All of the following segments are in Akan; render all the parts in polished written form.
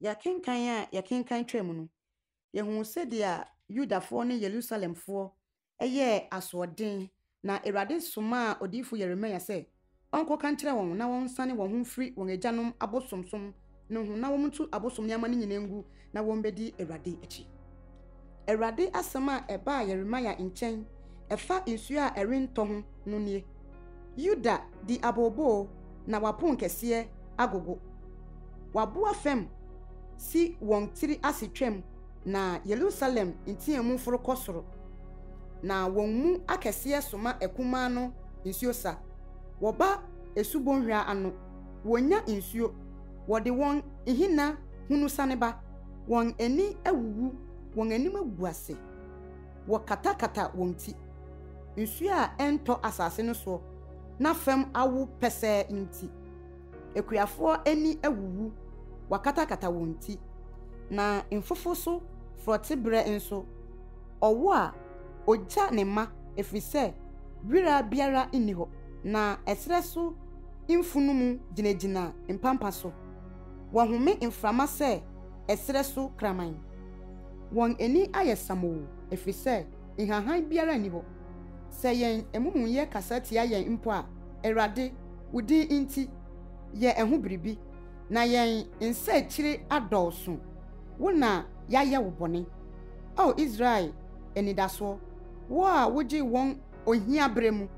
Yakenkan a yakenkan twam no yehu se dia Yudafo ne Yerusalemfo eye asoden na Awurade soma odifo Yeremia se onko kan kire won na won sane won ho firi won agyanom abosomsom no hu na won tu abosom nyama ne nyinengu na won bedi Awurade achi. Awurade asema eba Yeremia nchen efa nsuo a erento ho no nie. Yuda di abobo na wapon kese agogo. Waboa fem si won tiri asitwem na Jerusalem ntiamu foro kosoro na won mu akese soma ekuma no nsuo sa woba esubonhwa ano wonya nsuo wode won ihina hunu saneba won ani awuwu won anim aguase wo katakata won ti nsuo a ento asase no so na fam awu pese nti ekuafo ani awuwu wakatakata won ti na mfofo so frotebre enso owo a ogya ne ma efrise wira biara inni ho na esre so imfunumu ginegina empampa so wahome inframa se esre so kraman won eni ayesamo efrise ihahan biara ni ho se yen emumu ye kasati ayen mpo a Awurade wudi inti ye ehu biribi na yen nsa chire adolso wona yaye wo bone o Israel enidaso wo a woji won ohia bremu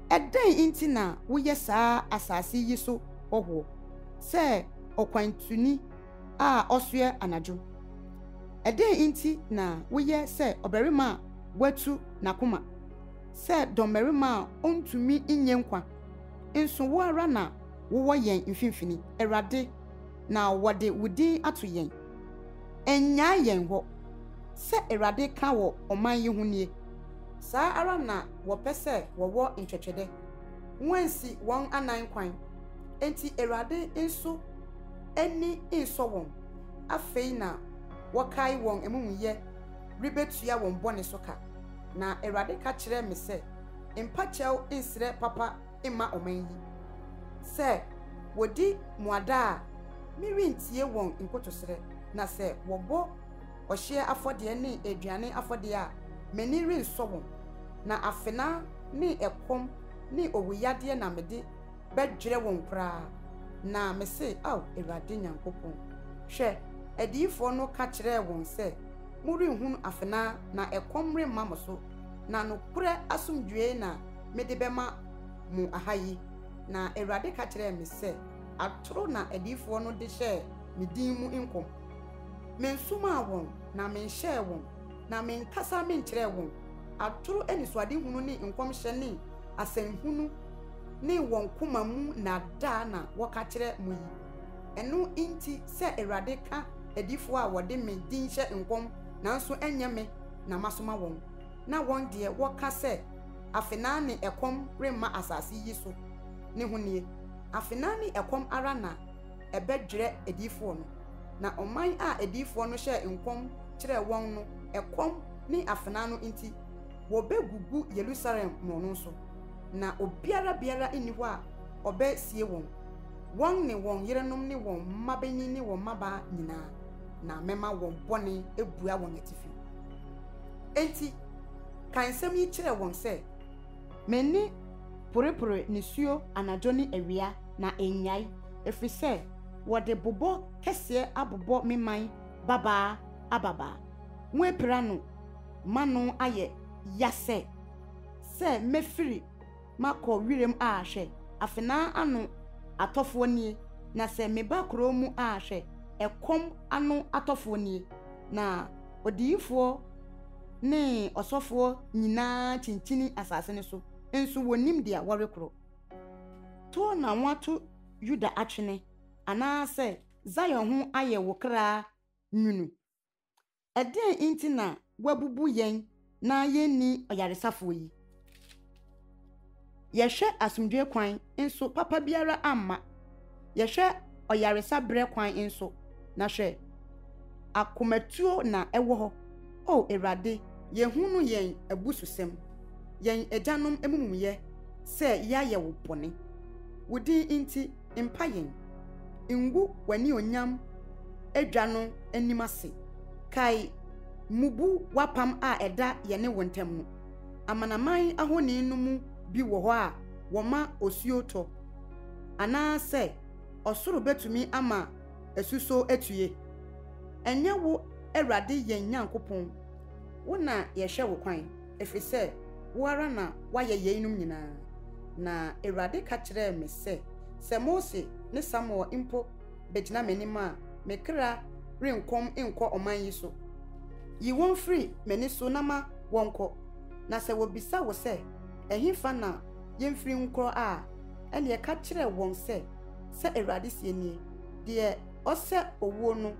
eden inti na woye saa asase yi so ohwo se okwantuni a osue anajo eden inti na woye se oberima watu nakoma se domerima ontumi inyenkwa enso wo ara na wo yen mfimfini Awurade na wode wudi ato yen enya yen ho se Awurade ka wo oman yi ho nie saa ara na wo pese wo ntwetwede wansi won anan kwan enti Awurade enso eni enso won afei na wo kai won emuye ribetua won bone soka na Awurade ka kire me se empachew ensre papa emma oman yi se wodi muada mirintie won nkotosre na se wobo ohye afode ne aduane afode a meni rinso won na afena ne ekom ne owuyade na mede bedwere won kra na me se aw Awurade Nyankopon hwe adifo no ka kire won se muri hunu afena na ekom re mamoso na no kure asumdwe na mede bema mu ahayi na Awurade ka kire me se atoro na adifo no de hye medin mu inkom mensuma won na menhye won na menkasa menkire won atoro enisoade hunu ni nkom hye ni asanhunu ni won kuma mu na da na woka kire mu yi enu inti se Awurade ka adifo a wode me din hye nkom nanso enye me na masoma won na won de woka se afena ne ekom remma asase yi so ne hunie afena ne ekom ara na ebedwere adifo no na oman a adifo no hye nkom kire won no ekom ni afena no inti wo begugu Jerusalem no so na biara inni ho a obe sie won ne won yerenom ne won mabanyi ne won maba nyina na mema won bone ebua won atifi enti kansem yi kire won se meni porepore nisuo anadoni awia na enyai efise wode bobo kese abobo meman baba ababa nwepira no mano aye yase se mefiri mako wirem ahwe afena ano atofo nie na se meba kromu ahwe ekom ano atofo nie na odiyifo ne osofo nyina chinchini asase ne so enso wonim dia worekro to na wato Yuda atwene ana se Zion ho aye wokra nwunu eden inti na wabubu yen na yenni oyaresafo yi yehwe asumdwe kwan enso papa biara amma yehwe oyaresa bre kwan enso na hwe akomatuo na ewo ho o Awurade yehunu yen abususem yen ejanom emumumye se yaye wo bone wodi inti mpa yen ngu wani onyam edwa no animase kai mubu wapam a eda yene wontem no amanaman ahoni no mu bi wo ho a woma osuo to ana se osoro betumi ama esuso etue enye wo Awurade yen Nyankopon wo na ye hwe wo kwan efise wo ara na waye yeinum nyina na Awurade ka kire me se Mose ne Samuel impo begina menima mekra renkom enko oman yi so yi won free meni so na ma wonko na se wo bisa wo se ehimfa na yemfiri nkro a ene ye ka kire won se Awurade sie nie de ose owo no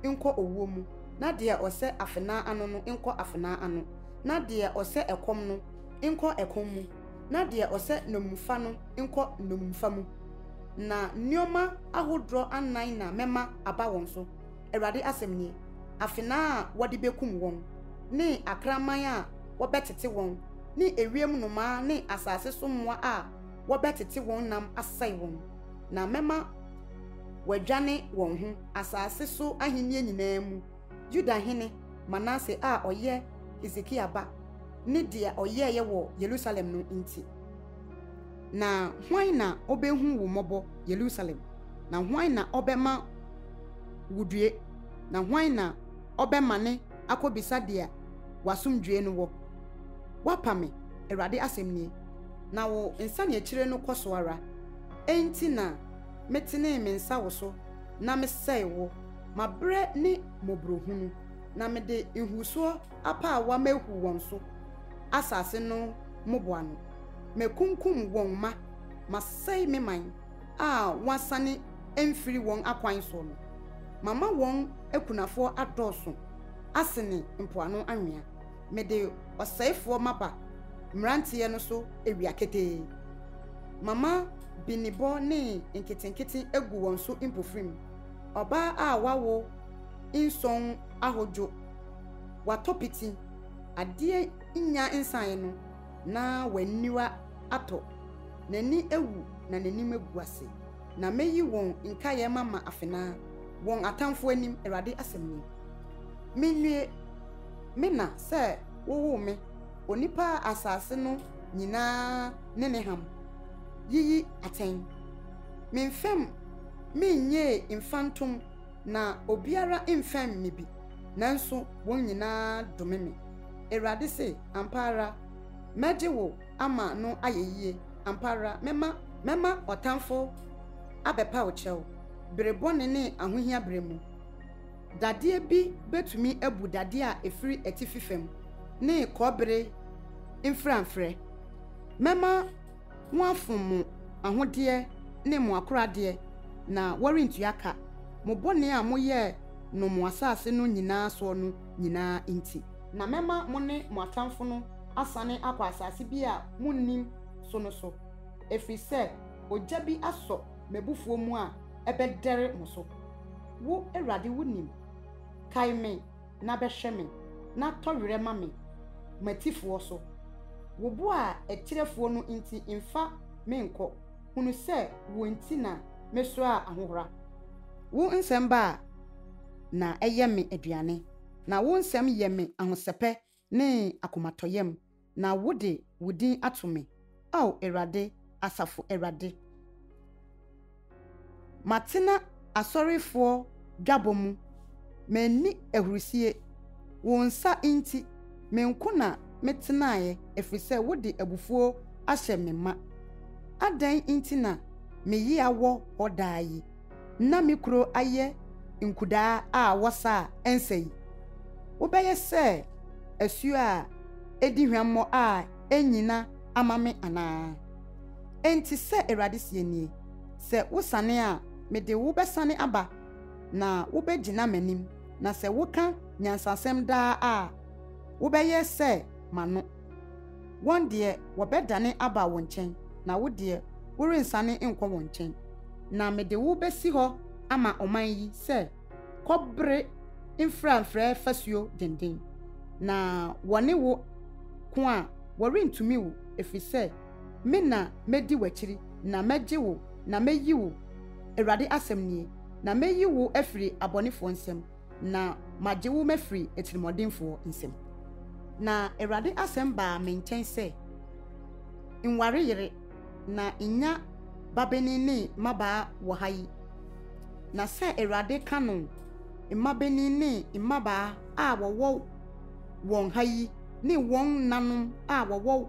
enko owo mu na de ose afena ano no enko afena ano na de ose ekom no enko ekom mu na de ose nomumfa no enko nomumfa mu na nioma ahodro anan na mema aba won so Awurade asem nie afena wode bekum won ne akraman a wobetete won ne ewiem noma ne asase so mmoa a wobetete won nam asai won na mema wadwane won ho asase so ahenni nyinaa mu Juda hene Manase a oye Hezekia ba ne dia oye ye wo Jerusalem no nti na hwan na obehu wo mobo Jerusalem na hwan na obema wudue na hwan na obema ne akobisa dia wasumdue no wo wapame Awurade asemnie na wo nsane akire no koso ara enti na metene me nsa wo so na mesai wo mabre ni mobrohunu na mede ihuso apa wa mehu won so asase no moboa no mekunkum won ma masai me man a wasane emfiri won akwan so no mama won ekunafo adoso asene mpoano anwea mede osaifo maba mrantie no so ewiakete mama binibo ne nkitenkete egu won so impofrim oba a wawo inson ahojo watopiti ade nya insan no na waniwa ato nani ewu na nani meguase na meyi won nkaye mama afena won atamfo anim Awurade asemni menwie mena se wowo me onipa asase no nyina ne ham yiyi aten memfem menye infantum na obiara infam me bi nanso won nyina domeme Awurade se ampara meje wo ama no ayeye ampara mema otamfo abepa ochew berebone ne ahohia bremu dade bi betumi abu dade a efiri etififem ne kobere inframfre mema wafumu ahode ne mo akorade na warintuaka mo bone a moye no mo asase no nyina so no nyina inti na mema mo ne mo atamfo no asane akwa asase bi a munnim so no so efise ojabi aso mebufuo mu a ebedere mo so wo Awurade wunim kai me na behwe me na towere ma me matifuo so wo bo a ekirefuo no inti imfa menko hunu se wo inti na meso a ahohora wo nsem ba na eye me aduane na wo nsem ye me ahosepe ne akomatoyem na wode wudin atome au Awurade asafo Awurade matena asorifo dwabomu meni ehurusie wo nsa inti menko na metenae efrise wode abufuo ahye me ma adan inti na meyi awo hodaayi na mikro aye nkudaa a wosa ensei wobeye se asuo a edi hwammo a enyina amame ana enti se Awurade sienie se wosane a mede wo besane aba na wo begina manim na se woka nyansasem daa a wo beye se mano won de wo bedane aba wo nchen na wo de wo rensane enko wo nchen na mede wo besi ho ama oman yi se kobre inframfra fasuo denden na wone wo ko a wo rentumi wo efise me na medi wachiri na meje wo na meyi wo Awurade asemnie na meyi wo afiri abonefo nsem na magye wo mafiri etirimodinfo nsem na Awurade asem ba me nkyɛn sɛ nware yere na inya babeni ne maba wɔ ha yi na sɛ Awurade ka no mmabeni ne mmaba a wɔwɔ wɔn ha yi ne wɔn nanom a wɔwɔ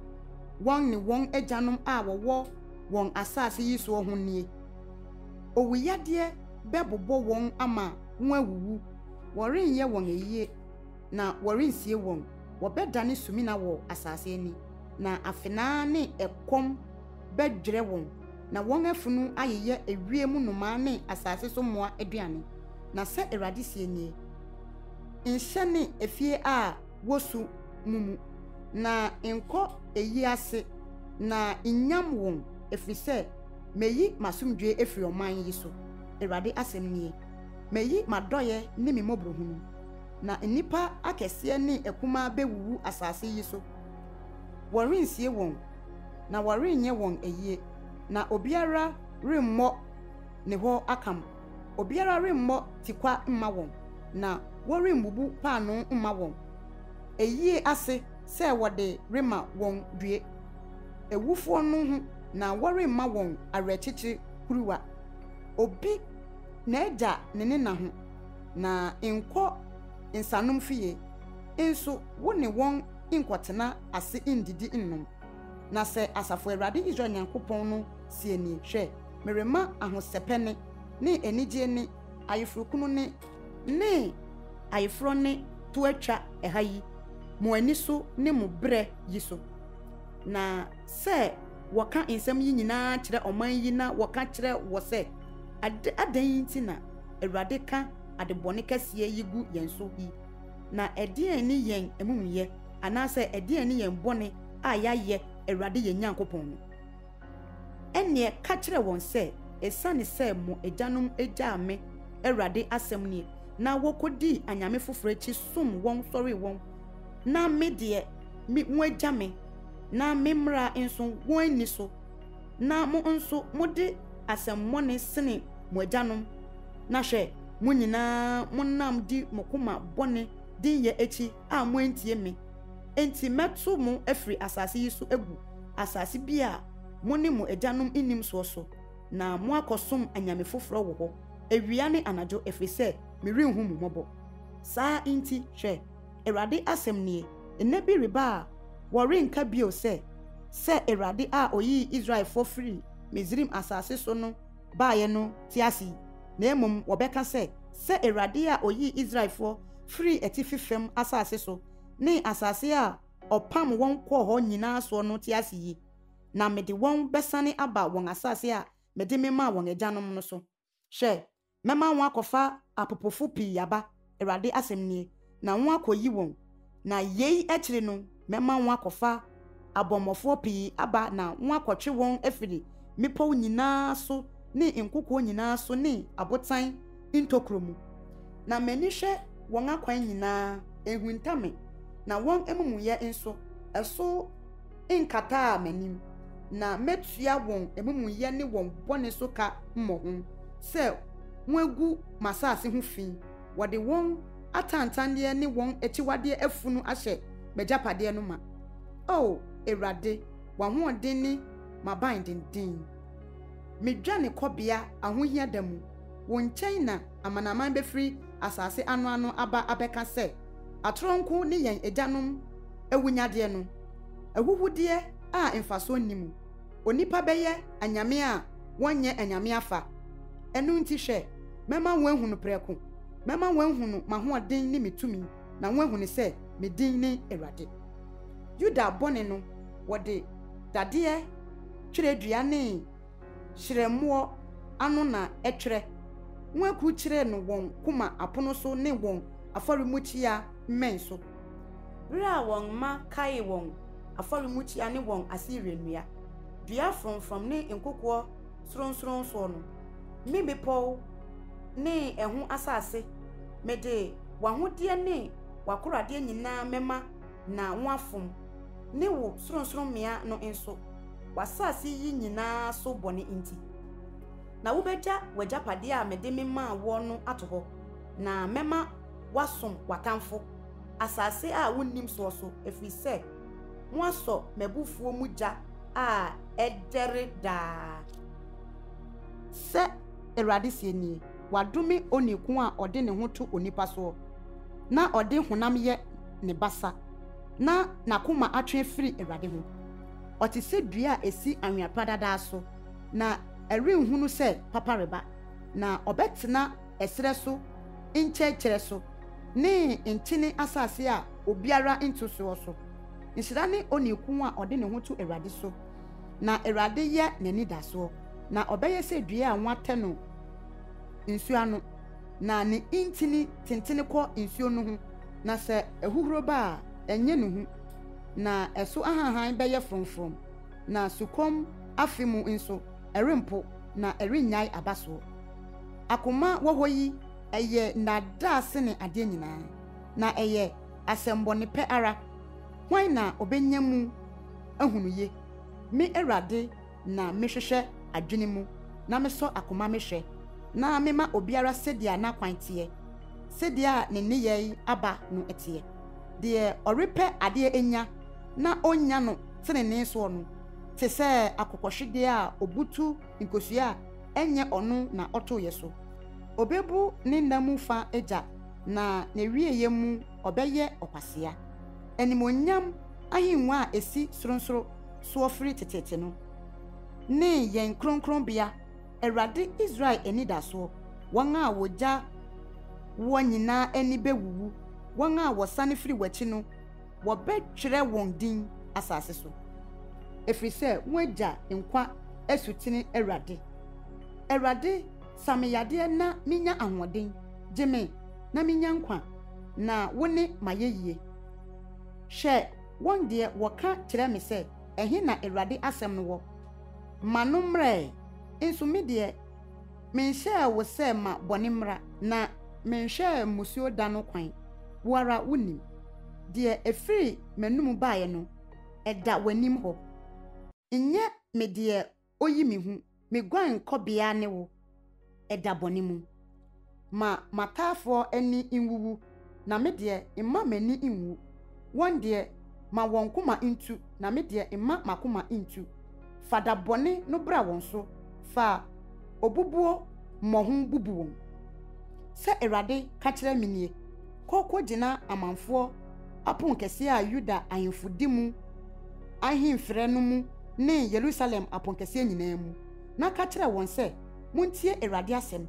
wɔn ne wɔn agyanom a wɔwɔ wɔn asase yi so ho nie owuyadeɛ bɛbobɔ wɔn ama wɔn awuwu wɔrenyɛ wɔn eyie na wɔrensie wɔn wɔbɛdane sumina wɔ asase ani na afenaa ne ɛkɔm bɛdwere wɔn na wɔn afunu ayeyɛ ewiem nnomaa ne asase so mmoa aduane na sɛ Awurade sie nie nhyɛ ne efie a wosu mumu na nkɔ eyi ase na inyam wɔn efiri sɛ meyi masomdwe efiri ɔman yi so Awurade asɛm nie meyi madɔyɛ ne me mmɔborɔhunu na nnipa akɛseɛ ne akuma bɛwuwu asase yi so wɔrensie wɔn na wɔrenyɛ wɔn eyie na obiara remmɔ ne hɔ akam obiara remmɔ tikwa mma wɔn na wɔrembubu paano mma wɔn eyie ase sɛ wɔde rema wɔn due ewufoɔ no ho na wɔremma wɔn awerɛkyekye kuruwa obi na agya ne nena ho na nkɔ nsanom fie nso wo ne wɔn nkɔtena ase ndidi nnom na sɛ asafo Awurade Israel Nyankopɔn no sie ni hwɛ merema ahosɛpɛ ne enigye ne ayefrokunu ne ayefro ne to atwa ɛha yi mo ani so ne mo brɛ yi so na sɛ wɔka nsɛm yi nyinaa kyerɛ ɔman yi na wɔka kyerɛ wɔ sɛ adan yi nti na Awurade ka adebɔne kɛseɛ yi gu yɛn so yi na ɛdeɛn ne yɛn amumuyɛ anaasɛ ɛdeɛn ne yɛn bɔne a yɛayɛ Awurade yɛn Nyankopɔn no ɛneɛ ka kyerɛ wɔn sɛ ɛsane sɛ mo agyanom agyaa me Awurade asɛm nie na wɔkɔdi anyame foforɔ akyi som wɔn sɔre wɔn na me deɛ mo agya me na me mmara nso wɔn ani so na mo nso mode asɛmmɔne sene mo agyanom na hwɛ mo nyinaa mo nam di mo koma bɔne din yɛ akyi a mo antie me enti mɛto mo afiri asase yi so egu asase bi a mo ne mo agyanom nnim so na mo akɔsom anyame foforɔ wɔ hɔ ewia ne anadwo ɛfiri sɛ merenhu mo mmɔbɔ saa nti hwɛ Awurade asɛm nie nna bi reba a wɔrenka bio sɛ Awurade a oyi Israelfoɔ firi Misrim asase so no baayɛ no ti ase na emom wɔbɛka sɛ Awurade a oyi Israelfoɔ firi atifi fam asase so ne asase a ɔpam wɔn kɔɔ hɔ nyinaa so no ti ase yi na mede wɔn bɛsane aba wɔn asase a mede mema wɔn agyanom no so hwɛ mɛma wɔn akɔfa apopofo pii aba Awurade asɛm nie na wɔn akɔyi wɔn na yei akyiri no mɛma wɔn akɔfa abɔmmɔfoɔ pii aba na wɔn akɔtwe wɔn afiri mepɔw nyinaa so ne nkokɔ nyinaa so ne abotan ntokuro mu na m'ani hwɛ wɔn akwan nyinaa ehunta na wɔn emumuyɛ nso ɛso nkata m'anim na metua wɔn emumuyɛ ne wɔn bɔne so ka mmɔho sɛ wɔn agu masase ho fi wɔde wɔn atantandeɛ ne wɔn akyiwadeɛ afunu ahyɛ megyapadeɛ no ma Awurade wɔn ne maban dendin medwa ne kɔbea ahohia da mu wɔn nkyɛn na amanaman bɛfiri asase ano aba abɛka sɛ atoronko ne yɛn agyanom awunyadeɛ no ahuhudeɛ a mfaso nnimu onipa bɛyɛ anyame a wɔnyɛ anyame afa ɛno nti hwɛ mɛma wɔn ahunu prɛko mɛma wɔn ahunu mahoɔden ne metumi na wɔn ahunu sɛ medin ne Awurade Yuda bɔne no wɔde dadeɛ twerɛdua ne hyerɛmmoɔ ano na ɛtwerɛ wɔn akuru kyerɛ no wɔn kuma apono so ne wɔn afɔremukyia mmɛn so bere a wɔn ma kae wɔn afɔremukyia ne wɔn asiri nnua dua frɔmfrɔm ne nkokoɔ soronsoron so no me bepɔw ne ɛho asase mede wahodeɛ ne wakoradeɛ nyinaa mɛma na wɔafom ne wo soronsoron mmea no nso wasase yi nyinaa so bɔne nti na wobeja wajapade a mede me ma wo no ato ho na mema wasom watamfo asase a wonnim so efi se mo aso mabufuo muja a edere da se Awurade sie nie wadome oniku a ode ne ho to onipa so na ode honam ye ne basa na nakoma atwe firi Awurade ho ɔte se dua a esi anweapa dada so na ɛrenhunu sɛ papa reba na ɔbɛtena ɛsrɛ so nkyɛkyerɛ so ne ntene asase a obiara nto so so nhyira ne oniku a ɔde ne ho to Awurade so na Awurade yɛ n'ani da so na ɔbɛyɛ sɛ dua a nwate no nsuo ano na ne ntini tentene kɔ nsuo no ho na sɛ ehuhuro ba a enye no ho na ɛso ahanhan bɛyɛ fromfrom na sukom afi mu nso ɛrempo na ɛrenyai abaso akoma wɔ hɔ yi ɛyɛ nadaase ne adeɛ nyinaa na ɛyɛ asɛmbɔne pɛ ara hwan na obenya mu ahunu ye me Awurade na mehwehwɛ adwene mu na mesɔ akoma mehwɛ na mema obiara sedia na kwanteɛ sedia ne neyɛ aba no etie de ɔrepɛ adeɛ enya na onya no tenene so no te sɛ akokɔhwede a obutu nkosua enye ɔno na ɔto yɛ so obebu ne namu fa eja na ne wieye mu ɔbɛyɛ ɔkwasea animonyam ahinwa a esi soronsoro so ofiri tetete no ne yɛn kronkron bia Awurade Israel enidaso wɔn a wogya wɔn nyinaa ani bewuwu wɔn a wɔsane firi wachi no wɔbɛtwerɛ wɔn din asase so efiri sɛ wɔagya nkwa asutene Awurade sameyade na minya ahoɔden gyeme na minya nkwa na wone mayeyie hwɛ wɔn deɛ wɔka kyerɛ me sɛ ɛhe na Awurade asɛm no wɔ manomrɛ nso me deɛ menhyɛ wo sɛ ma bɔne mmra na menhwɛ musuo da no kwan wara wonim deɛ efiri manum baaye no ɛda w'anim hɔ nyɛ me deɛ oyi me hu me guan kɔbea ne wo ɛda bɔne mu ma mataafo ani nwuwu na me deɛ imma mani nwu wɔn deɛ ma wɔn koma ntu na me deɛ imma makoma ntu fada bɔne no bra wɔn so fa obubuo mmɔho bubu wɔn sɛ Awurade ka kyerɛ me nie kɔkɔ gyina amanfoɔ apon kɛse a Yuda ahemfo di mu ahemfrɛ no mu ne Yerusalem apon kɛse nyinaa mu na ka kyerɛ wɔn sɛ montie Awurade asɛm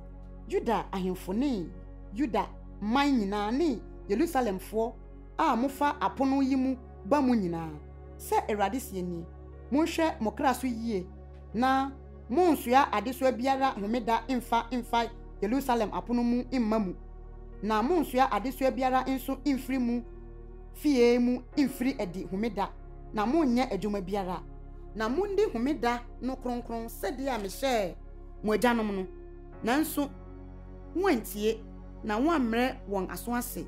Yuda ahemfo ne Yuda man nyinaa ne Yerusalemfoɔ a mofa apono yi mu ba mu nyinaa sɛ Awurade sie nie monhwɛ mokra so yie na monsua adesoa biara homeda mfa Jerusalem apono mu imma mu na monsua adesoa biara nso imfiri mu fie mu imfiri edi homeda na monnya adwuma biara na mundi homeda no kronkron sɛde a mehyɛ mo agyanom no nanso wantie na wammrɛ wɔn aso ase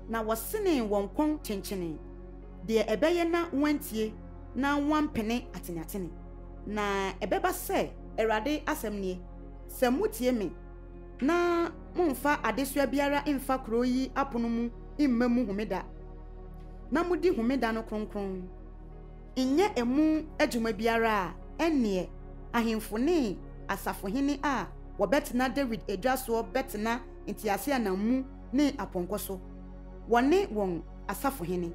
na wɔsene wɔn kɔn kyenkyene de ɛbɛyɛ na wantie na wampene ateneatene na ɛbɛba sɛ Awurade asɛm nie sɛ mutie me na momfa adesoa biara mfa kuro yi apono mu imma mu homeda na mudi homeda no kronkron nyɛ emu adwuma biara ɛneɛ ahemfo ne asafohene a wɔbɛtena David edwaso bɛtena ntiase anamu ne apɔnkɔ so wɔne wɔn asafohene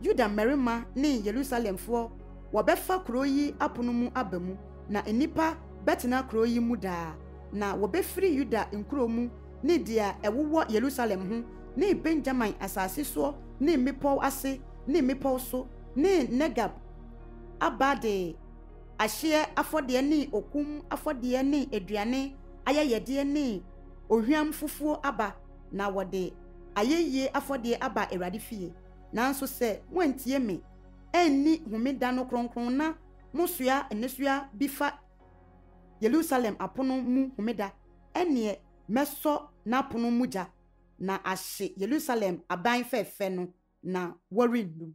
Yuda mmarima ne Yerusalemfoɔ wɔbɛfa kuro yi apono mu aba mu na enipa bɛtena kuro yi mu daa na wɔbɛfiri Yuda nkuro mu ne dia ɛwowɔ Yerusalem ho ne Benjamin asase so ne mmepɔw ase ne mmepɔw so ne Negab abade ahye afɔdeɛ ne okum afɔdeɛ ne aduane ayɛyɛdeɛ ne ohwiam fufuo aba na wɔde ayɛyie afɔdeɛ aba Awurade fie nanso sɛ wantie me enni homeda no kronkron na musua enesua bifa Jerusalem apono mu homeda ene meso na apono mugya na ahye Jerusalem aban fɛfɛ no na wɔrenum